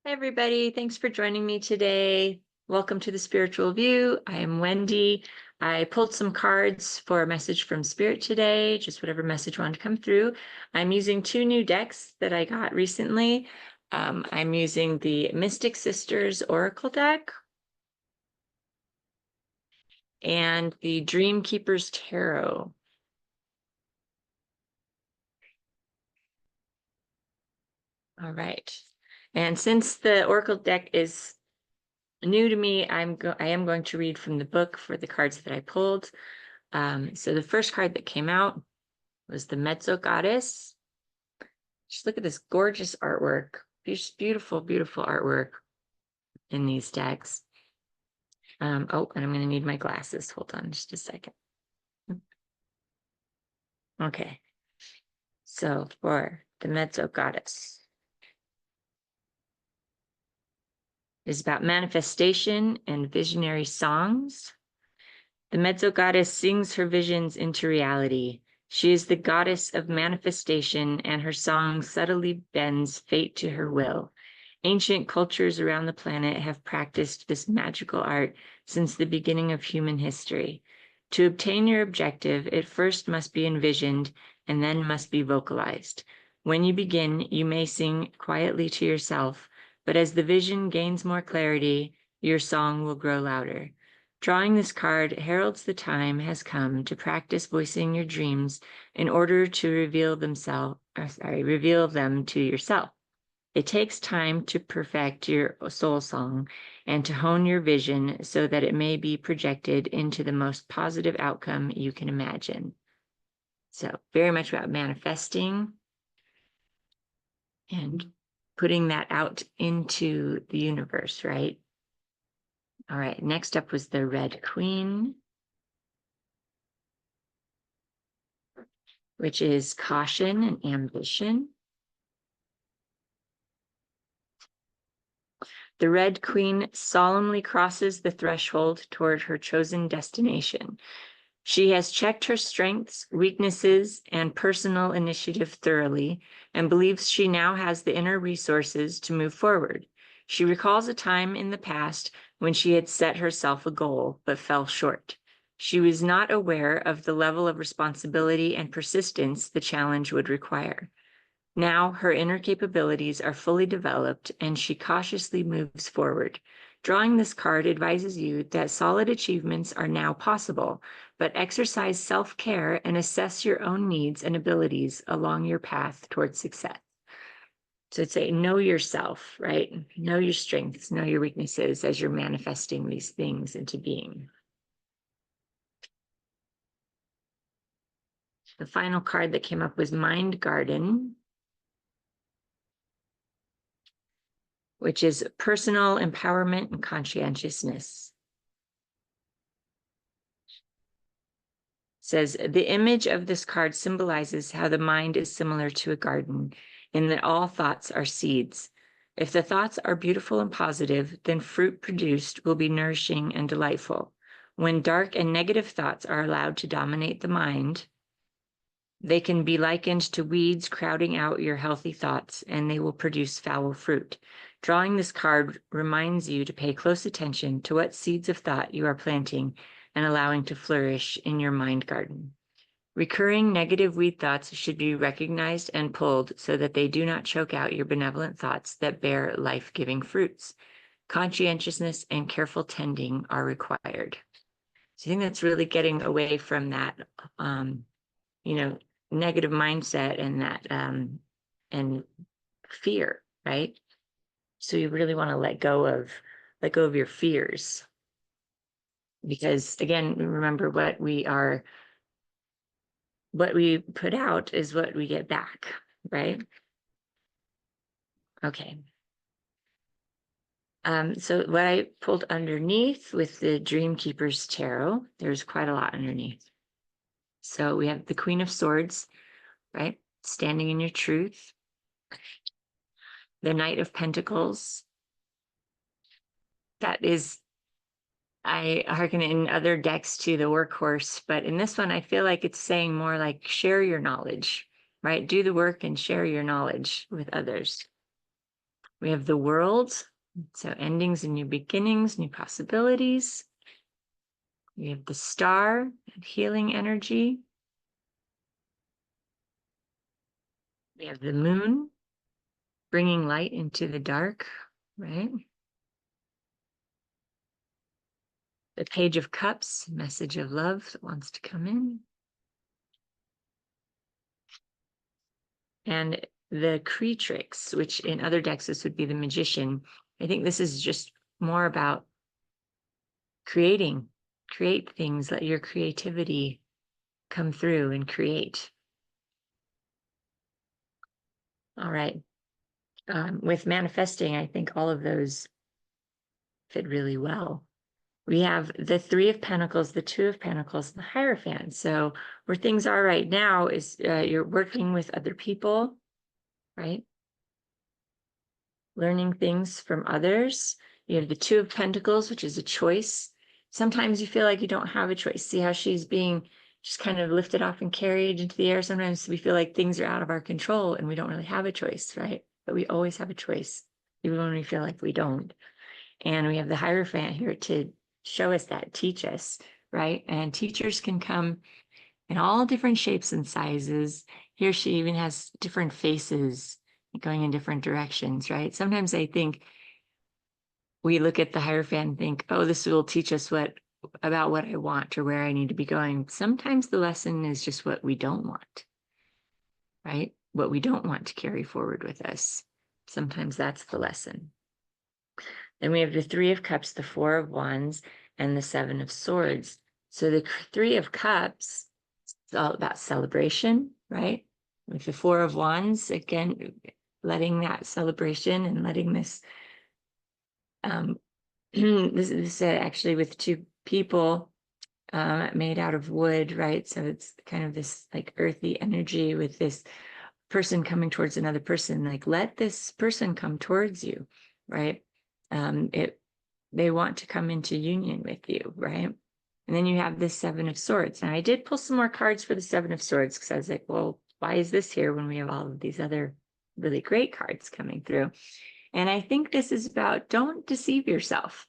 Hi, everybody. Thanks for joining me today. Welcome to the Spiritual View. I am Wendy. I pulled some cards for a message from Spirit today, just whatever message wanted to come through. I'm using two new decks that I got recently. I'm using the Mystic Sisters Oracle deck and the Dream Keepers Tarot. All right. And since the Oracle deck is new to me, I am going to read from the book for the cards that I pulled. So the first card that came out was the Mezzo Goddess. Just look at this gorgeous artwork. Just beautiful, beautiful artwork in these decks. Oh, and I'm going to need my glasses. Hold on just a second. Okay. So for the Mezzo Goddess, is about manifestation and visionary songs. The Mezzo Goddess sings her visions into reality. She is the goddess of manifestation, and her song subtly bends fate to her will. Ancient cultures around the planet have practiced this magical art since the beginning of human history. To obtain your objective, it first must be envisioned and then must be vocalized. When you begin, you may sing quietly to yourself, but as the vision gains more clarity, your song will grow louder. Drawing this card heralds the time has come to practice voicing your dreams in order to reveal them to yourself. It takes time to perfect your soul song and to hone your vision so that it may be projected into the most positive outcome you can imagine. So very much about manifesting and putting that out into the universe, right? All right, next up was the Red Queen, which is caution and ambition. The Red Queen solemnly crosses the threshold toward her chosen destination. She has checked her strengths, weaknesses, and personal initiative thoroughly and believes she now has the inner resources to move forward. She recalls a time in the past when she had set herself a goal but fell short. She was not aware of the level of responsibility and persistence the challenge would require. Now her inner capabilities are fully developed and she cautiously moves forward. Drawing this card advises you that solid achievements are now possible, but exercise self-care and assess your own needs and abilities along your path towards success. So it's say, know yourself, right? Know your strengths, know your weaknesses as you're manifesting these things into being. The final card that came up was Mind Garden, which is personal empowerment and conscientiousness. It says, the image of this card symbolizes how the mind is similar to a garden in that all thoughts are seeds. If the thoughts are beautiful and positive, then fruit produced will be nourishing and delightful. When dark and negative thoughts are allowed to dominate the mind, they can be likened to weeds crowding out your healthy thoughts, and they will produce foul fruit. Drawing this card reminds you to pay close attention to what seeds of thought you are planting and allowing to flourish in your mind garden. Recurring negative weed thoughts should be recognized and pulled so that they do not choke out your benevolent thoughts that bear life-giving fruits. Conscientiousness and careful tending are required. So I think that's really getting away from that, negative mindset and that and fear, right? So you really want to let go of your fears, because again, remember what we put out is what we get back, right? Okay. So what I pulled underneath with the Dream Keepers Tarot, there's quite a lot underneath. So we have the Queen of Swords, right? Standing in your truth. The Knight of Pentacles. That is, I hearken in other decks to the workhorse, but in this one, I feel like it's saying more like share your knowledge, right? Do the work and share your knowledge with others. We have the world, so endings and new beginnings, new possibilities. We have the star, healing energy. We have the moon, bringing light into the dark, right? The Page of Cups, message of love that wants to come in. And the Creatrix, which in other decks, this would be the Magician. I think this is just more about create things, let your creativity come through and create. All right. With manifesting, I think all of those fit really well. We have the Three of Pentacles, the Two of Pentacles, and the Hierophant. So where things are right now is you're working with other people, right? Learning things from others. You have the Two of Pentacles, which is a choice. Sometimes you feel like you don't have a choice. See how she's being just kind of lifted off and carried into the air. Sometimes we feel like things are out of our control and we don't really have a choice, right? But we always have a choice, even when we feel like we don't. And we have the Hierophant here to show us that, teach us, right? And teachers can come in all different shapes and sizes. Here she even has different faces going in different directions, right? Sometimes I think we look at the Hierophant and think, oh, this will teach us about what I want or where I need to be going. Sometimes the lesson is just what we don't want, right? What we don't want to carry forward with us. Sometimes that's the lesson. Then we have the Three of Cups, the Four of Wands, and the Seven of Swords. So the Three of Cups is all about celebration, right? With the Four of Wands, again, letting that celebration and letting this, this is actually with two people made out of wood, right? So it's kind of this like earthy energy with this person coming towards another person, like let this person come towards you, right? They want to come into union with you, right? And then you have this Seven of Swords. Now I did pull some more cards for the Seven of Swords because I was like, well, why is this here when we have all of these other really great cards coming through? And I think this is about don't deceive yourself.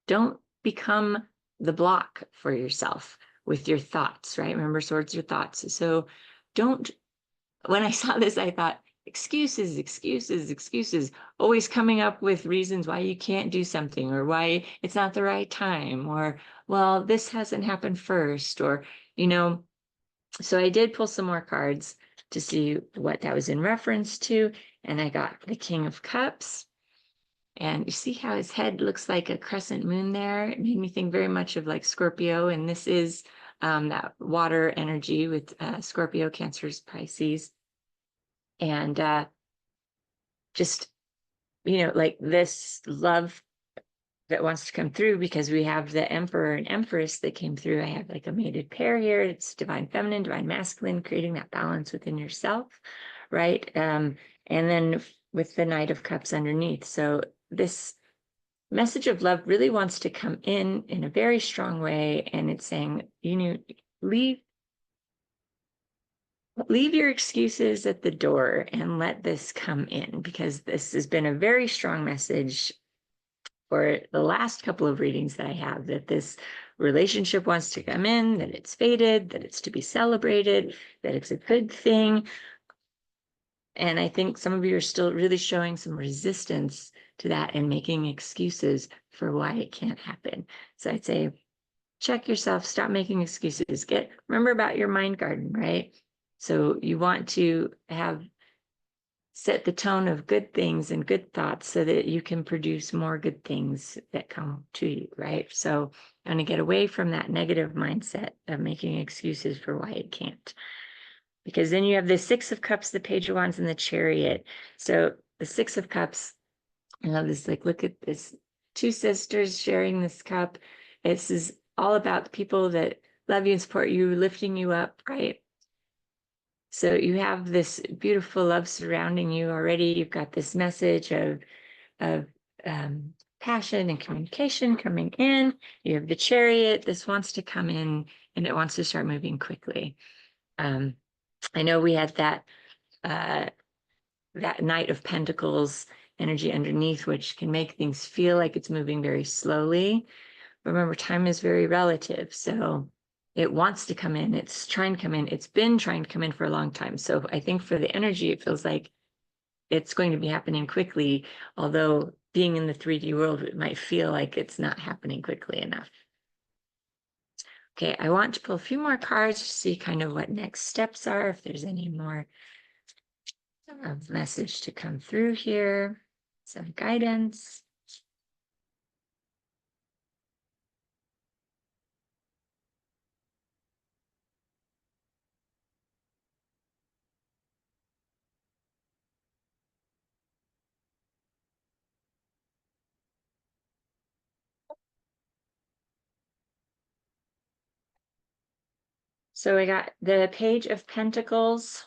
Don't become the block for yourself with your thoughts, right? Remember, swords are thoughts. So when I saw this, I thought, excuses, excuses, excuses, always coming up with reasons why you can't do something or why it's not the right time or, well, this hasn't happened first or, so I did pull some more cards to see what that was in reference to. And I got the King of Cups. And you see how his head looks like a crescent moon there? It made me think very much of like Scorpio. And this is that water energy with Scorpio, Cancers, Pisces. And just, like this love that wants to come through because we have the Emperor and Empress that came through. I have like a mated pair here. It's divine feminine, divine masculine, creating that balance within yourself, right? And then with the Knight of Cups underneath. So this message of love really wants to come in a very strong way. And it's saying, leave your excuses at the door and let this come in, because this has been a very strong message for the last couple of readings that I have, that this relationship wants to come in, that it's fated, that it's to be celebrated, that it's a good thing. And I think some of you are still really showing some resistance to that and making excuses for why it can't happen. So I'd say, check yourself, stop making excuses. Remember about your mind garden, right? So you want to set the tone of good things and good thoughts so that you can produce more good things that come to you, right? So I'm going to get away from that negative mindset of making excuses for why it can't. Because then you have the Six of Cups, the Page of Wands, and the Chariot. So the Six of Cups, I love this, like, look at this, two sisters sharing this cup. This is all about the people that love you and support you, lifting you up, right? So you have this beautiful love surrounding you already. You've got this message of passion and communication coming in. You have the Chariot. This wants to come in and it wants to start moving quickly. I know we had that Knight of Pentacles energy underneath, which can make things feel like it's moving very slowly. Remember, time is very relative. So it wants to come in. It's trying to come in. It's been trying to come in for a long time. So I think for the energy, it feels like it's going to be happening quickly, although being in the 3D world, it might feel like it's not happening quickly enough. Okay, I want to pull a few more cards to see kind of what next steps are, if there's any more message to come through here, some guidance. So I got the Page of Pentacles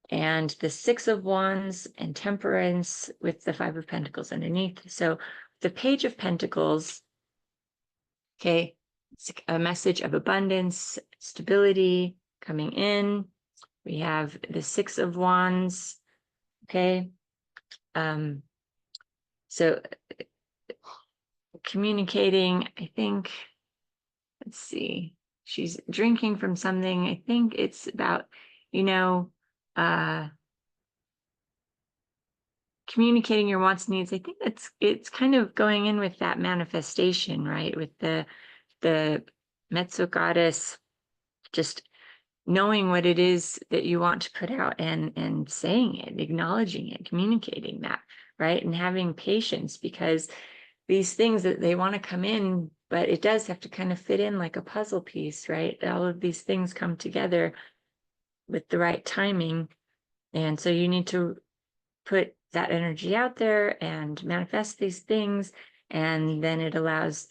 and the Six of Wands and Temperance with the Five of Pentacles underneath. So the Page of Pentacles, okay, it's a message of abundance, stability coming in. We have the Six of Wands, okay. So communicating, I think, let's see, she's drinking from something. I think it's about, communicating your wants and needs. I think it's kind of going in with that manifestation, right? With the mezzo goddess, just knowing what it is that you want to put out and saying it, acknowledging it, communicating that, right? And having patience, because these things that they want to come in, but it does have to kind of fit in like a puzzle piece, right? All of these things come together with the right timing. And so you need to put that energy out there and manifest these things. And then it allows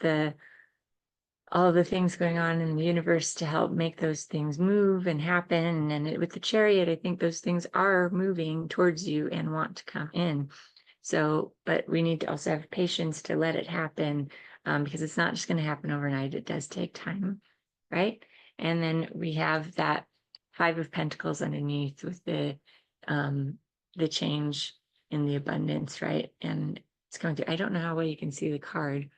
all of the things going on in the universe to help make those things move and happen. And with the Chariot, I think those things are moving towards you and want to come in. So, but we need to also have patience to let it happen, because it's not just going to happen overnight. It does take time, right? And then we have that Five of Pentacles underneath with the change in the abundance, right? And it's going to, I don't know how well you can see the card,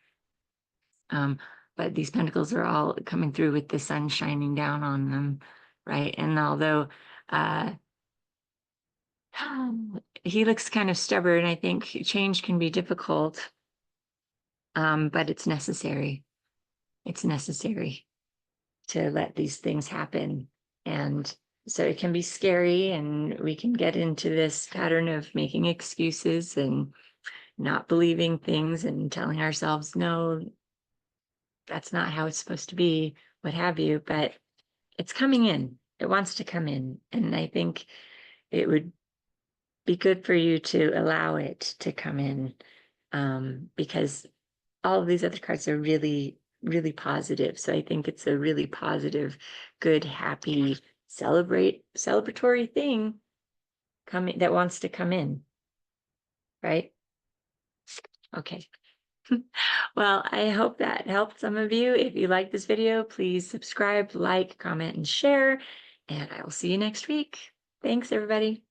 but these pentacles are all coming through with the sun shining down on them, right? And although he looks kind of stubborn, I think change can be difficult, but it's necessary. It's necessary to let these things happen. And so it can be scary, and we can get into this pattern of making excuses and not believing things and telling ourselves, no, that's not how it's supposed to be, what have you, but it's coming in. It wants to come in. And I think it would be good for you to allow it to come in, because all of these other cards are really, really positive. So I think it's a really positive, good, happy, celebratory thing coming that wants to come in, right? Okay. Well, I hope that helped some of you. If you like this video, please subscribe, like, comment, and share, and I will see you next week. Thanks, everybody.